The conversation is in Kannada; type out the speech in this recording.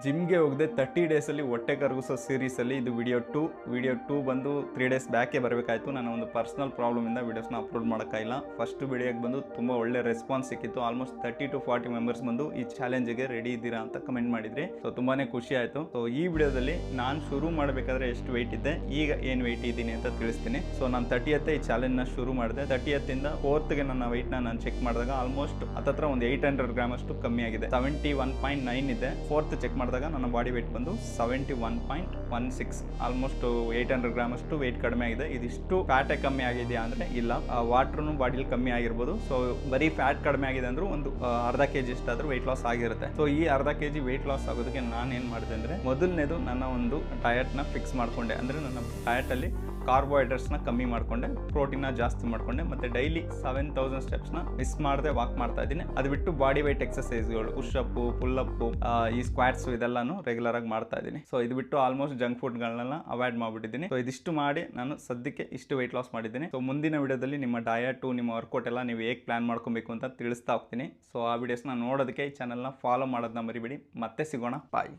ಜಿಮ್ಗೆ ಹೋಗದೆ 30 ಡೇಸಲ್ಲಿ ಹೊಟ್ಟೆ ಕರಗಿಸೋ ಸೀರೀಸಲ್ಲಿ ಇದು ವಿಡಿಯೋ ಟೂ ಬಂದು 3 ಡೇಸ್ ಬ್ಯಾಕೆ ಬರಬೇಕಾಯಿತು. ನಾನು ಒಂದು ಪರ್ಸನಲ್ ಪ್ರಾಬ್ಲಮಿಂದ ವೀಡಿಯೋಸ್ನ ಅಪ್ಲೋಡ್ ಮಾಡೋಕ್ಕಾಗಿಲ್ಲ. ಫಸ್ಟ್ ವಿಡಿಯೋಗೆ ಬಂದು ತುಂಬ ಒಳ್ಳೆ ರೆಸ್ಪಾನ್ಸ್ ಸಿಕ್ಕಿತ್ತು. ಆಲ್ಮೋಸ್ಟ್ 30 to 40 ಮೆಂಬರ್ಸ್ ಬಂದು ಈ ಚಾಲೆಂಜಿಗೆ ರೆಡಿ ಇದ್ದೀರಾ ಅಂತ ಕಮೆಂಟ್ ಮಾಡಿದ್ರಿ. ಸೊ ತುಂಬಾ ಖುಷಿ ಆಯಿತು. ಸೊ ಈ ವಿಡಿಯೋದಲ್ಲಿ ನಾನು ಶುರು ಮಾಡಬೇಕಾದ್ರೆ ಎಷ್ಟು ವೆಯ್ಟ್ ಇದ್ದೆ, ಈಗ ಏನು ವೆಯ್ಟ್ ಇದ್ದೀನಿ ಅಂತ ತಿಳಿಸ್ತೀನಿ. ಸೊ ನಾನು 30th ಈ ಚಾಲೆಂಜ್ನ ಶುರು ಮಾಡಿದೆ. 30th ಇಂದ 4th ನನ್ನ ವೆಯ್ಟ್ನ ನಾನು ಚೆಕ್ ಮಾಡಿದಾಗ ಆಲ್ಮೋಸ್ಟ್ ಹತ್ತತ್ರ ಒಂದು 800 ಗ್ರಾಮ್ ಅಷ್ಟು ಕಮ್ಮಿ ಆಗಿದೆ. 71.9 ಇದೆ. 4th ಚೆಕ್ ಮಾಡಿದಾಗ ನನ್ನ ಬಾಡಿ ವೆಯ್ಟ್ ಬಂದು 71.16, ಆಲ್ಮೋಸ್ಟ್ 800 ಗ್ರಾಮ್ ಅಷ್ಟು ವೆಯ್ಟ್ ಕಡಿಮೆ ಆಗಿದೆ. ಇದಿಷ್ಟು ಫ್ಯಾಟೇ ಕಮ್ಮಿ ಆಗಿದೆಯಾ ಅಂದ್ರೆ ಇಲ್ಲ, ವಾಟರ್ನು ಬಾಡಿಲಿ ಕಮ್ಮಿ ಆಗಿರ್ಬೋದು. ಸೊ ಬರೀ ಫ್ಯಾಟ್ ಕಡಿಮೆ ಆಗಿದೆ ಅಂದ್ರೂ ಒಂದು ಅರ್ಧ kg ಇಷ್ಟಾದ್ರೂ ವೆಯ್ಟ್ ಲಾಸ್ ಆಗಿರುತ್ತೆ. ಸೊ ಈ ಅರ್ಧ kg ವೆಯ್ಟ್ ಲಾಸ್ ಆಗೋದಕ್ಕೆ ನಾನು ಏನು ಮಾಡಿದೆ ಅಂದ್ರೆ, ಮೊದಲನೇದು ನನ್ನ ಒಂದು ಡಯಟ್ನ ಫಿಕ್ಸ್ ಮಾಡ್ಕೊಂಡೆ. ಅಂದ್ರೆ ನನ್ನ ಡಯಟಲ್ಲಿ ಕಾರ್ಬೋಹೈಡ್ರೇಟ್ಸ್ನ ಕಮ್ಮಿ ಮಾಡಿಕೊಂಡೆ, ಪ್ರೋಟೀನ್ನ ಜಾಸ್ತಿ ಮಾಡಿಕೊಂಡೆ, ಮತ್ತು ಡೈಲಿ 7000 ಸ್ಟೆಪ್ಸ್ನ ಮಿಸ್ ಮಾಡದೆ ವಾಕ್ ಮಾಡ್ತಾ ಇದ್ದೀನಿ. ಅದು ಬಿಟ್ಟು ಬಾಡಿ ವೆಯ್ಟ್ ಎಕ್ಸಸೈಸ್ಗಳು, ಪುಷಪ್ಪು, ಪುಲ್ಲಪ್ಪು, ಈ ಸ್ಕ್ವಾಟ್ಸ್ ಇದೆಲ್ಲಾನು ರೆಗ್ಯುಲರ್ ಆಗಿ ಮಾಡ್ತಾ ಇದ್ದೀನಿ. ಸೊ ಇದು ಬಿಟ್ಟು ಆಲ್ಮೋಸ್ಟ್ ಜಂಕ್ ಫುಡ್ಗಳನ್ನೆಲ್ಲ ಅವಾಯ್ಡ್ ಮಾಡಿಬಿಟ್ಟಿದ್ದೀನಿ. ಸೊ ಇದಿಷ್ಟು ಮಾಡಿ ನಾನು ಸದ್ಯಕ್ಕೆ ಇಷ್ಟು ವೆಯ್ಟ್ ಲಾಸ್ ಮಾಡಿದ್ದೀನಿ. ಸೊ ಮುಂದಿನ ವಿಡಿಯೋದಲ್ಲಿ ನಿಮ್ಮ ಡಯಟು, ನಿಮ್ಮ ವರ್ಕೌಟ್ ಎಲ್ಲ ನೀವು ಹೇಗೆ ಪ್ಲಾನ್ ಮಾಡ್ಕೊಬೇಕು ಅಂತ ತಿಳಿಸ್ತಾ ಹೋಗ್ತೀನಿ. ಸೊ ಆ ವಿಡಿಯೋಸ್ನ ನೋಡೋದಕ್ಕೆ ಈ ಚಾನಲ್ನ ಫಾಲೋ ಮಾಡೋದನ್ನ ಮರಿಬೇಡಿ. ಮತ್ತೆ ಸಿಗೋಣ, ಬಾಯ್.